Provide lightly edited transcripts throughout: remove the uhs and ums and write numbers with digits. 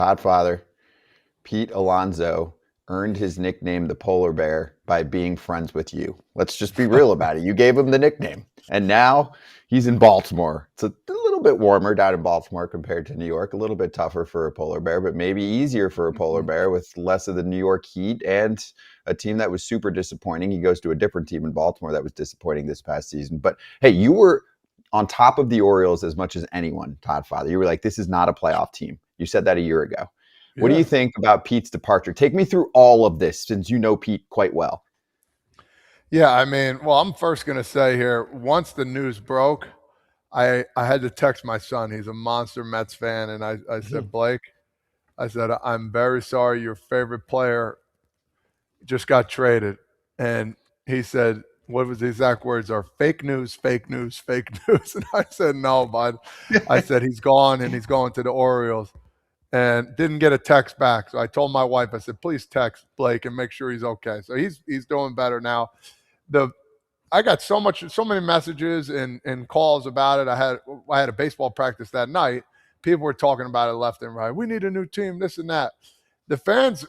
Godfather, Pete Alonso, earned his nickname the Polar Bear by being friends with you. Let's just be real about it. You gave him the nickname. And now he's in Baltimore. It's a little bit warmer down in Baltimore compared to New York, a little bit tougher for a polar bear, but maybe easier for a polar bear with less of the New York heat and a team that was super disappointing. He goes to a different team in Baltimore that was disappointing this past season. But hey, you were on top of the Orioles as much as anyone, Todd Father. You were like, this is not a playoff team. You said that a year ago. What do you think about Pete's departure? Take me through all of this since you know Pete quite well. Yeah, I mean, well, I'm first going to say here, once the news broke, I had to text my son. He's a monster Mets fan. And I said, Blake, I said, I'm very sorry your favorite player just got traded. And he said, what was the exact words are fake news, fake news, fake news. And I said, no, bud. I said, he's gone and he's going to the Orioles. And didn't get a text back. So I told my wife, I said, please text Blake and make sure he's okay. So he's doing better now. I got so many messages and calls about it. I had a baseball practice that night. People were talking about it left and right. We need a new team, this and that. The fans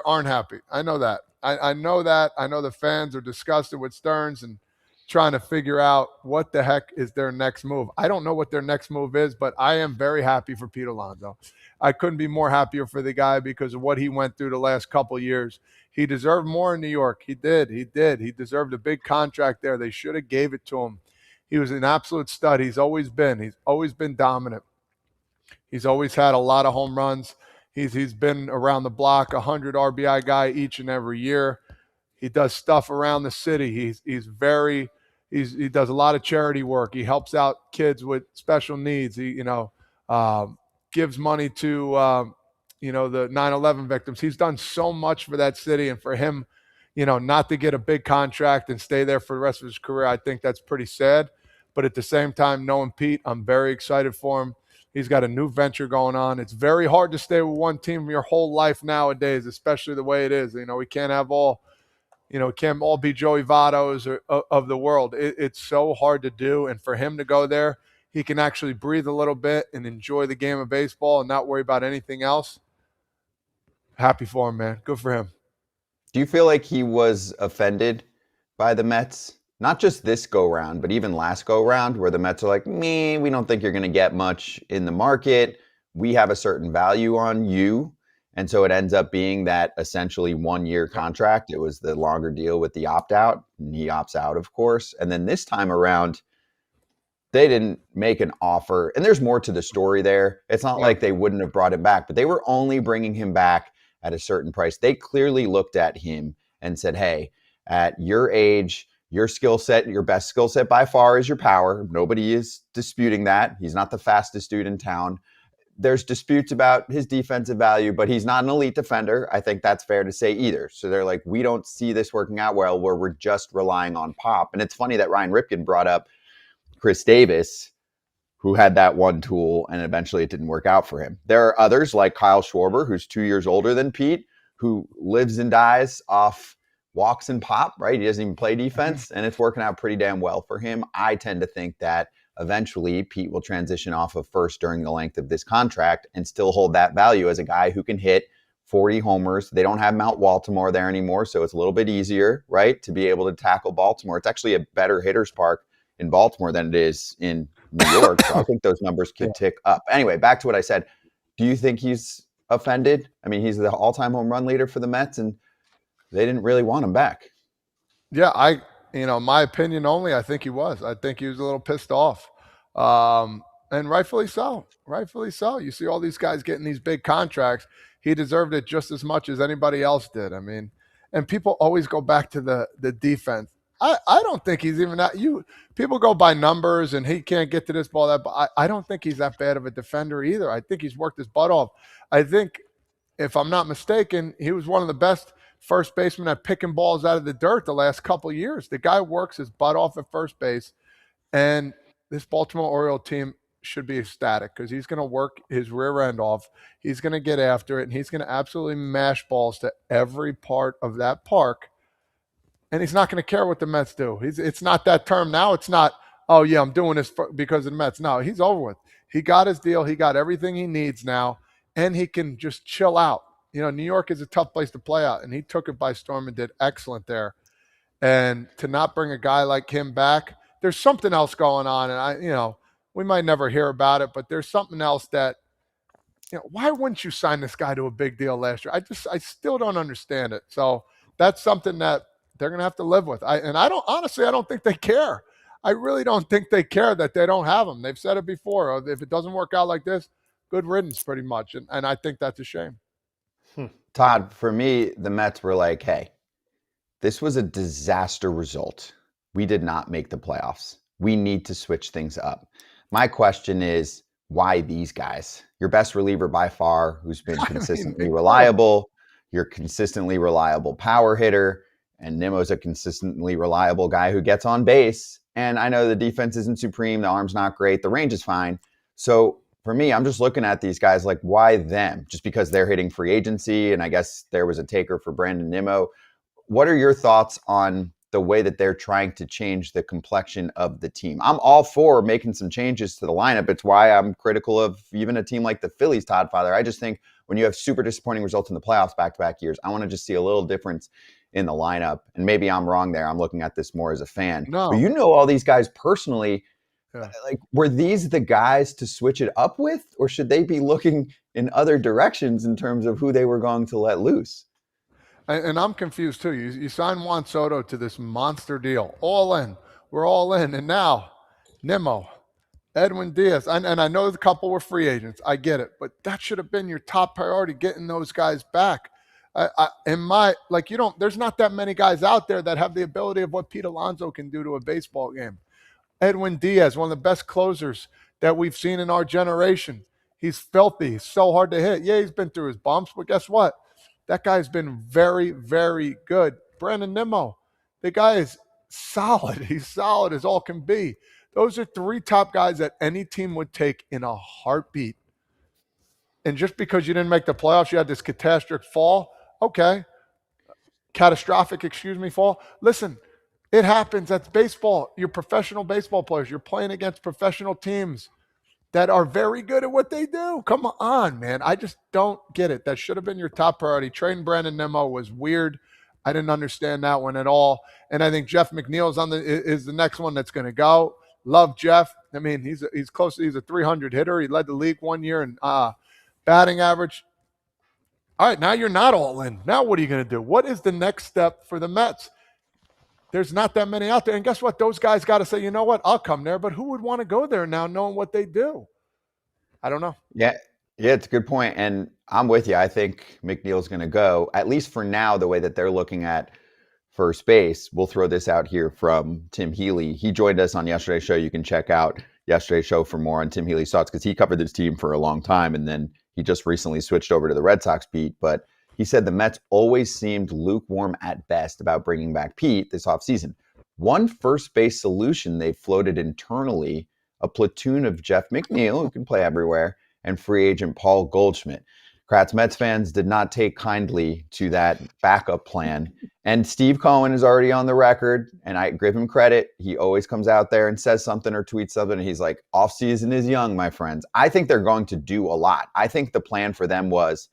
aren't happy. I know that. I know that. I know the fans are disgusted with Stearns and trying to figure out what the heck is their next move. I don't know what their next move is, but I am very happy for Pete Alonso. I couldn't be more happier for the guy because of what he went through the last couple of years. He deserved more in New York. He did. He deserved a big contract there. They should have gave it to him. He was an absolute stud. He's always been dominant. He's always had a lot of home runs. He's been around the block, 100 RBI guy each and every year. He does stuff around the city. He does a lot of charity work. He helps out kids with special needs. He gives money to the 9/11 victims. He's done so much for that city, and for him, not to get a big contract and stay there for the rest of his career, I think that's pretty sad. But at the same time, knowing Pete, I'm very excited for him. He's got a new venture going on. It's very hard to stay with one team your whole life nowadays, especially the way it is. We can't have all, it can't all be Joey Vottos of the world. It's so hard to do. And for him to go there, he can actually breathe a little bit and enjoy the game of baseball and not worry about anything else. Happy for him, man. Good for him. Do you feel like he was offended by the Mets? Not just this go-round, but even last go-round, where the Mets are like, we don't think you're going to get much in the market. We have a certain value on you. And so it ends up being that essentially 1-year contract. It was the longer deal with the opt-out. And he opts out, of course. And then this time around, they didn't make an offer. And there's more to the story there. It's not like they wouldn't have brought him back, but they were only bringing him back at a certain price. They clearly looked at him and said, hey, at your age, your skill set, your best skill set by far is your power. Nobody is disputing that. He's not the fastest dude in town. There's disputes about his defensive value, but he's not an elite defender. I think that's fair to say either. So they're like, we don't see this working out well where we're just relying on pop. And it's funny that Ryan Ripken brought up Chris Davis, who had that one tool, and eventually it didn't work out for him. There are others like Kyle Schwarber, who's 2 years older than Pete, who lives and dies off walks and pop, right? He doesn't even play defense, and it's working out pretty damn well for him. I tend to think that eventually Pete will transition off of first during the length of this contract and still hold that value as a guy who can hit 40 homers. They don't have Mount Baltimore there anymore, so it's a little bit easier, right, to be able to tackle Baltimore. It's actually a better hitter's park in Baltimore than it is in New York, so I think those numbers could tick up. Anyway, back to what I said. Do you think he's offended? I mean, he's the all-time home run leader for the Mets, and they didn't really want him back. Yeah, my opinion only, I think he was. I think he was a little pissed off. And rightfully so. Rightfully so. You see all these guys getting these big contracts. He deserved it just as much as anybody else did. I mean, and people always go back to the defense. I don't think he's even that. People go by numbers and he can't get to this ball, that, but I don't think he's that bad of a defender either. I think he's worked his butt off. I think, if I'm not mistaken, he was one of the best first baseman at picking balls out of the dirt the last couple of years. The guy works his butt off at first base, and this Baltimore Orioles team should be ecstatic because he's going to work his rear end off. He's going to get after it, and he's going to absolutely mash balls to every part of that park, and he's not going to care what the Mets do. It's not that term now. It's not, oh, yeah, I'm doing this because of the Mets. No, he's over with. He got his deal. He got everything he needs now, and he can just chill out. New York is a tough place to play out, and he took it by storm and did excellent there. And to not bring a guy like him back, there's something else going on. And we might never hear about it, but there's something else that, why wouldn't you sign this guy to a big deal last year? I still don't understand it. So that's something that they're going to have to live with. I don't think they care. I really don't think they care that they don't have him. They've said it before. If it doesn't work out like this, good riddance pretty much. And I think that's a shame. Todd, for me, the Mets were like, hey, this was a disaster result. We did not make the playoffs. We need to switch things up. My question is, why these guys? Your best reliever by far, who's been consistently reliable, your consistently reliable power hitter, and Nimmo's a consistently reliable guy who gets on base. And I know the defense isn't supreme, the arm's not great, the range is fine. So for me, I'm just looking at these guys like, why them? Just because they're hitting free agency, and I guess there was a taker for Brandon Nimmo. What are your thoughts on the way that they're trying to change the complexion of the team? I'm all for making some changes to the lineup. It's why I'm critical of even a team like the Phillies, Todd Father. I just think when you have super disappointing results in the playoffs back-to-back years, I want to just see a little difference in the lineup. And maybe I'm wrong there. I'm looking at this more as a fan. No. But you know all these guys personally. Yeah. Like, were these the guys to switch it up with? Or should they be looking in other directions in terms of who they were going to let loose? And I'm confused too. You signed Juan Soto to this monster deal. All in. We're all in. And now, Nimmo, Edwin Diaz. And I know the couple were free agents. I get it. But that should have been your top priority, getting those guys back. There's not that many guys out there that have the ability of what Pete Alonso can do to a baseball game. Edwin Diaz, one of the best closers that we've seen in our generation. He's filthy. He's so hard to hit. Yeah, he's been through his bumps, but guess what? That guy's been very, very good. Brandon Nimmo, the guy is solid. He's solid as all can be. Those are three top guys that any team would take in a heartbeat. And just because you didn't make the playoffs, you had this catastrophic fall. Okay. Catastrophic fall. Listen, it happens. That's baseball. You're professional baseball players. You're playing against professional teams that are very good at what they do. Come on, man. I just don't get it. That should have been your top priority. Trading Brandon Nimmo was weird. I didn't understand that one at all. And I think Jeff McNeil's is the next one that's going to go. Love Jeff. I mean, he's a 300 hitter. He led the league one year in batting average. All right, now you're not all in. Now what are you going to do? What is the next step for the Mets? There's not that many out there. And guess what? Those guys got to say, you know what? I'll come there. But who would want to go there now knowing what they do? I don't know. Yeah, it's a good point. And I'm with you. I think McNeil's going to go, at least for now, the way that they're looking at first base. We'll throw this out here from Tim Healy. He joined us on yesterday's show. You can check out yesterday's show for more on Tim Healy's thoughts because he covered this team for a long time. And then he just recently switched over to the Red Sox beat. But he said the Mets always seemed lukewarm at best about bringing back Pete this offseason. One first base solution they floated internally, a platoon of Jeff McNeil, who can play everywhere, and free agent Paul Goldschmidt. Kratz, Mets fans did not take kindly to that backup plan. And Steve Cohen is already on the record, and I give him credit. He always comes out there and says something or tweets something, and he's like, offseason is young, my friends. I think they're going to do a lot. I think the plan for them was,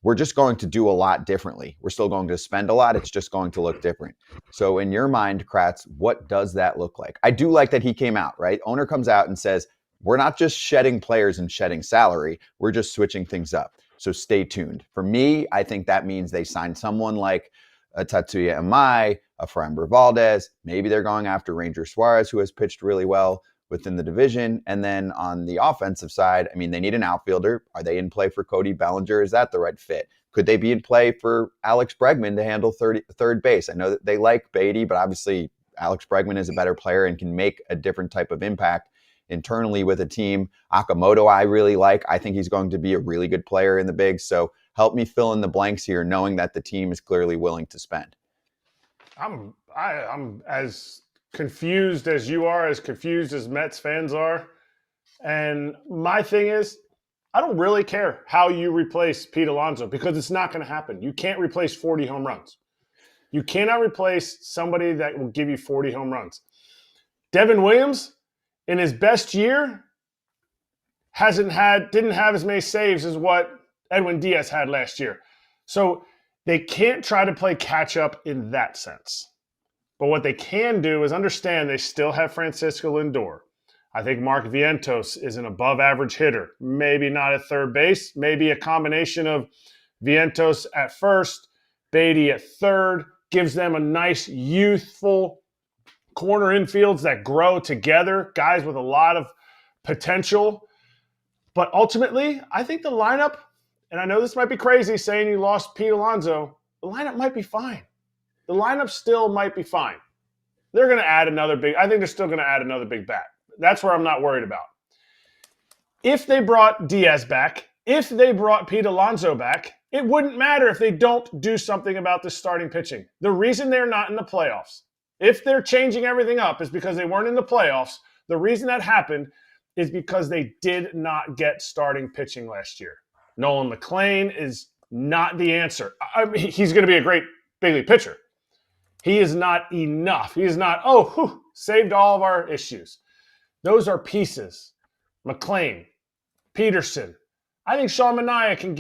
we're just going to do a lot differently. We're still going to spend a lot. It's just going to look different. So in your mind, Kratz, what does that look like? I do like that he came out, right? Owner comes out and says, we're not just shedding players and shedding salary. We're just switching things up. So stay tuned. For me, I think that means they sign someone like a Tatsuya Amai, a Framber Valdez. Maybe they're going after Ranger Suarez, who has pitched really well within the division. And then on the offensive side, I mean, they need an outfielder. Are they in play for Cody Bellinger? Is that the right fit? Could they be in play for Alex Bregman to handle third base? I know that they like Beatty, but obviously Alex Bregman is a better player and can make a different type of impact internally with a team. Akamoto, I really like. I think he's going to be a really good player in the bigs. So help me fill in the blanks here, knowing that the team is clearly willing to spend. I'm as confused as you are, as confused as Mets fans are. And my thing is, I don't really care how you replace Pete Alonso because it's not going to happen. You can't replace 40 home runs. You cannot replace somebody that will give you 40 home runs. Devin Williams, in his best year, didn't have as many saves as what Edwin Diaz had last year. So they can't try to play catch up in that sense. But what they can do is understand they still have Francisco Lindor. I think Mark Vientos is an above average hitter. Maybe not at third base, maybe a combination of Vientos at first, Beatty at third, gives them a nice youthful corner infields that grow together, guys with a lot of potential. But ultimately, I think the lineup, and I know this might be crazy saying you lost Pete Alonso, the lineup might be fine. The lineup still might be fine. They're going to add I think they're still going to add another big bat. That's where I'm not worried about. If they brought Diaz back, if they brought Pete Alonso back, it wouldn't matter if they don't do something about the starting pitching. The reason they're not in the playoffs, if they're changing everything up, is because they weren't in the playoffs. The reason that happened is because they did not get starting pitching last year. Nolan McLean is not the answer. I mean, he's going to be a great big league pitcher. He is not enough. He is not, saved all of our issues. Those are pieces. McLean, Peterson. I think Sean Manaea can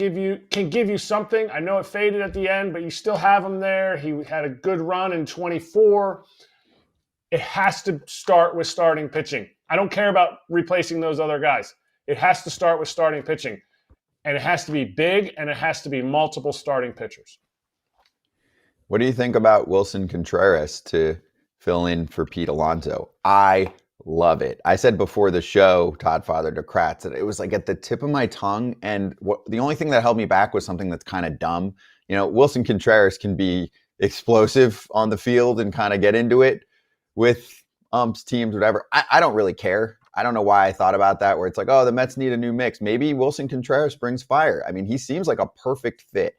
give you something. I know it faded at the end, but you still have him there. He had a good run in 24. It has to start with starting pitching. I don't care about replacing those other guys. It has to start with starting pitching. And it has to be big, and it has to be multiple starting pitchers. What do you think about Wilson Contreras to fill in for Pete Alonso? I love it. I said before the show, Todd Father to Kratz, that it was like at the tip of my tongue. And the only thing that held me back was something that's kind of dumb. You know, Wilson Contreras can be explosive on the field and kind of get into it with umps, teams, whatever. I don't really care. I don't know why I thought about that, where it's like, oh, the Mets need a new mix. Maybe Wilson Contreras brings fire. I mean, he seems like a perfect fit.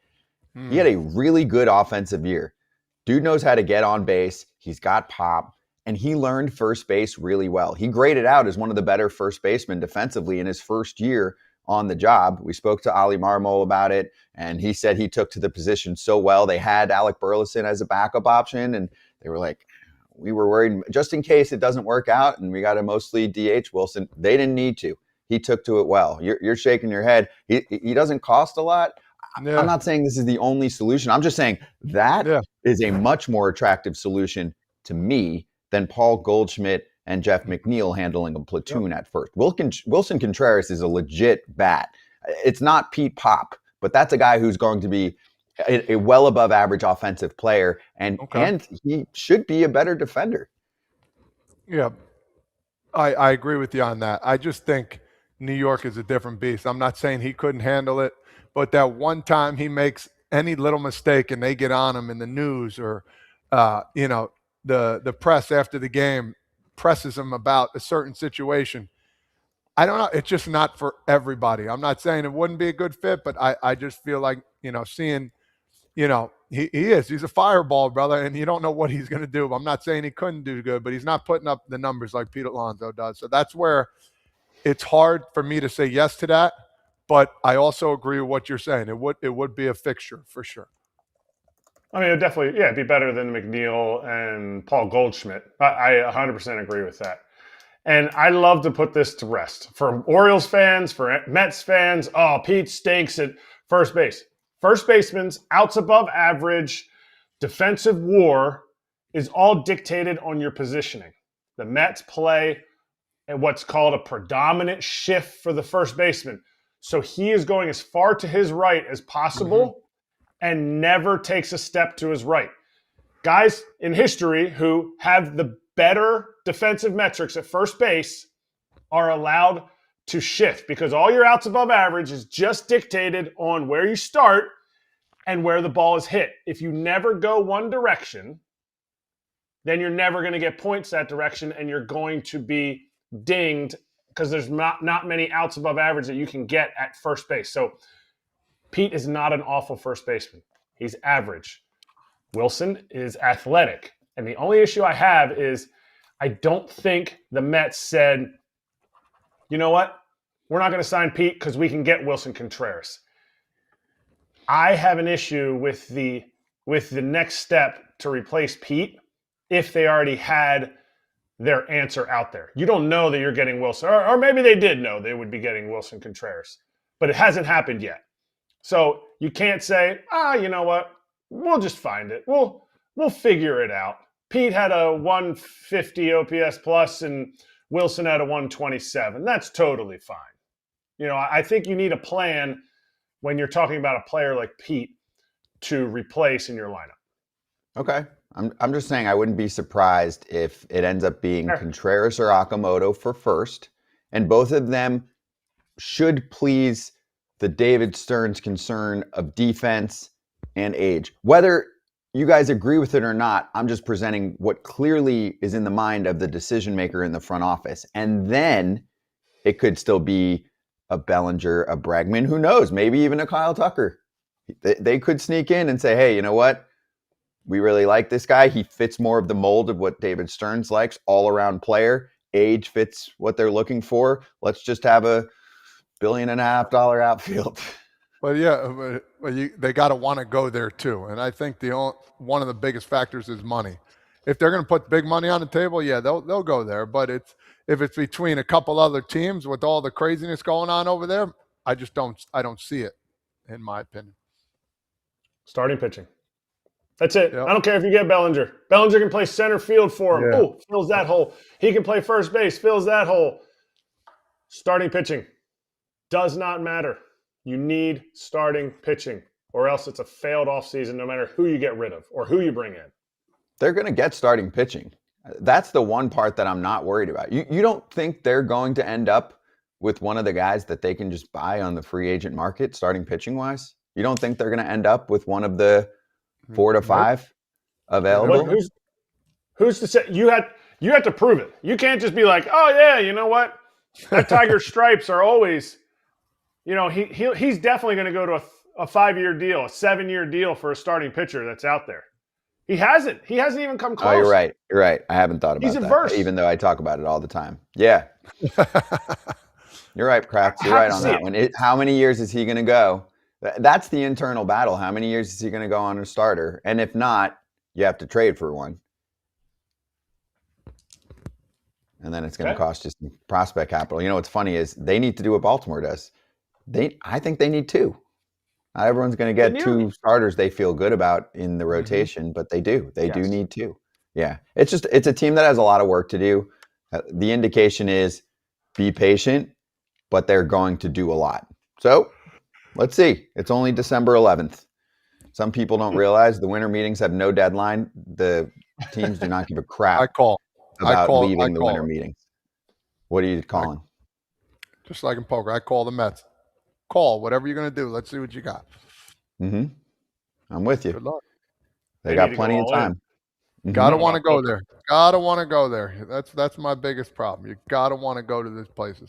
He had a really good offensive year. Dude knows how to get on base. He's got pop, and he learned first base really well. He graded out as one of the better first basemen defensively in his first year on the job. We spoke to Ali Marmol about it, and he said he took to the position so well. They had Alec Burleson as a backup option, and they were like, we were worried just in case it doesn't work out, and we got to mostly DH Wilson. They didn't need to. He took to it well. You're shaking your head. He doesn't cost a lot. Yeah. I'm not saying this is the only solution. I'm just saying that is a much more attractive solution to me than Paul Goldschmidt and Jeff McNeil handling a platoon at first. Wilson Contreras is a legit bat. It's not Pete Pop, but that's a guy who's going to be a well above average offensive player, and he should be a better defender. Yeah, I agree with you on that. I just think New York is a different beast. I'm not saying he couldn't handle it, but that one time he makes any little mistake and they get on him in the news, or the press after the game presses him about a certain situation. I don't know. It's just not for everybody. I'm not saying it wouldn't be a good fit, but I just feel like, seeing, he's a fireball, brother, and you don't know what he's going to do. I'm not saying he couldn't do good, but he's not putting up the numbers like Pete Alonso does. So that's where it's hard for me to say yes to that. But I also agree with what you're saying. It would be a fixture for sure. I mean, it would definitely, it'd be better than McNeil and Paul Goldschmidt. I 100% agree with that. And I love to put this to rest. For Orioles fans, for Mets fans, Pete stinks at first base. First baseman's outs above average defensive WAR is all dictated on your positioning. The Mets play at what's called a predominant shift for the first baseman. So he is going as far to his right as possible and never takes a step to his right. Guys in history who have the better defensive metrics at first base are allowed to shift, because all your outs above average is just dictated on where you start and where the ball is hit. If you never go one direction, then you're never going to get points that direction, and you're going to be dinged because there's not many outs above average that you can get at first base. So Pete is not an awful first baseman. He's average. Wilson is athletic. And the only issue I have is I don't think the Mets said, you know what? We're not going to sign Pete because we can get Wilson Contreras. I have an issue with the next step to replace Pete if they already had their answer out there. You don't know that you're getting Wilson, or maybe they did know they would be getting Wilson Contreras, but it hasn't happened yet. So you can't say, you know what? We'll just find it. We'll figure it out. Pete had a 150 OPS plus and Wilson had a 127. That's totally fine. I think you need a plan when you're talking about a player like Pete to replace in your lineup. Okay. I'm just saying I wouldn't be surprised if it ends up being Contreras or Okamoto for first, and both of them should please the David Stern's concern of defense and age. Whether you guys agree with it or not, I'm just presenting what clearly is in the mind of the decision maker in the front office. And then it could still be a Bellinger, a Bregman, who knows, maybe even a Kyle Tucker. They could sneak in and say, hey, you know what? We really like this guy. He fits more of the mold of what David Stearns likes, all-around player. Age fits what they're looking for. Let's just have a $1.5 billion outfield. But yeah, they got to want to go there too. And I think one of the biggest factors is money. If they're going to put big money on the table, yeah, they'll go there. But if it's between a couple other teams with all the craziness going on over there, I don't see it, in my opinion. Starting pitching. That's it. Yep. I don't care if you get Bellinger. Bellinger can play center field for him. Yeah. Oh, fills that hole. He can play first base, fills that hole. Starting pitching does not matter. You need starting pitching, or else it's a failed offseason no matter who you get rid of or who you bring in. They're going to get starting pitching. That's the one part that I'm not worried about. You don't think they're going to end up with one of the guys that they can just buy on the free agent market, starting pitching wise? You don't think they're going to end up with one of the 4 to 5 available? Who's to say? You have to prove it. You can't just be like, oh yeah, you know what? That Tiger stripes are always, he's definitely going to go to a 5-year deal, a 7-year deal for a starting pitcher that's out there. He hasn't even come close. Oh, you're right. You're right. I haven't thought about He's that, adverse. even though I talk about it all the time. Yeah. You're right, Kratz. You're right on that one. How many years is he going to go? That's the internal battle. How many years is he going to go on a starter? And if not, you have to trade for one. And then it's going to cost you some prospect capital. What's funny is they need to do what Baltimore does. I think they need 2. Not everyone's going to get 2 starters they feel good about in the rotation, but they do. They do need 2. Yeah. It's a team that has a lot of work to do. The indication is be patient, but they're going to do a lot. So let's see. It's only December 11th. Some people don't realize the winter meetings have no deadline. The teams do not give a crap about leaving the winter meetings. What are you calling? Just like in poker, I call the Mets. Call whatever you're going to do. Let's see what you got. Mm-hmm. I'm with you. Good luck. They got plenty of time. Mm-hmm. Gotta want to go there. Gotta want to go there. That's my biggest problem. You gotta want to go to these places.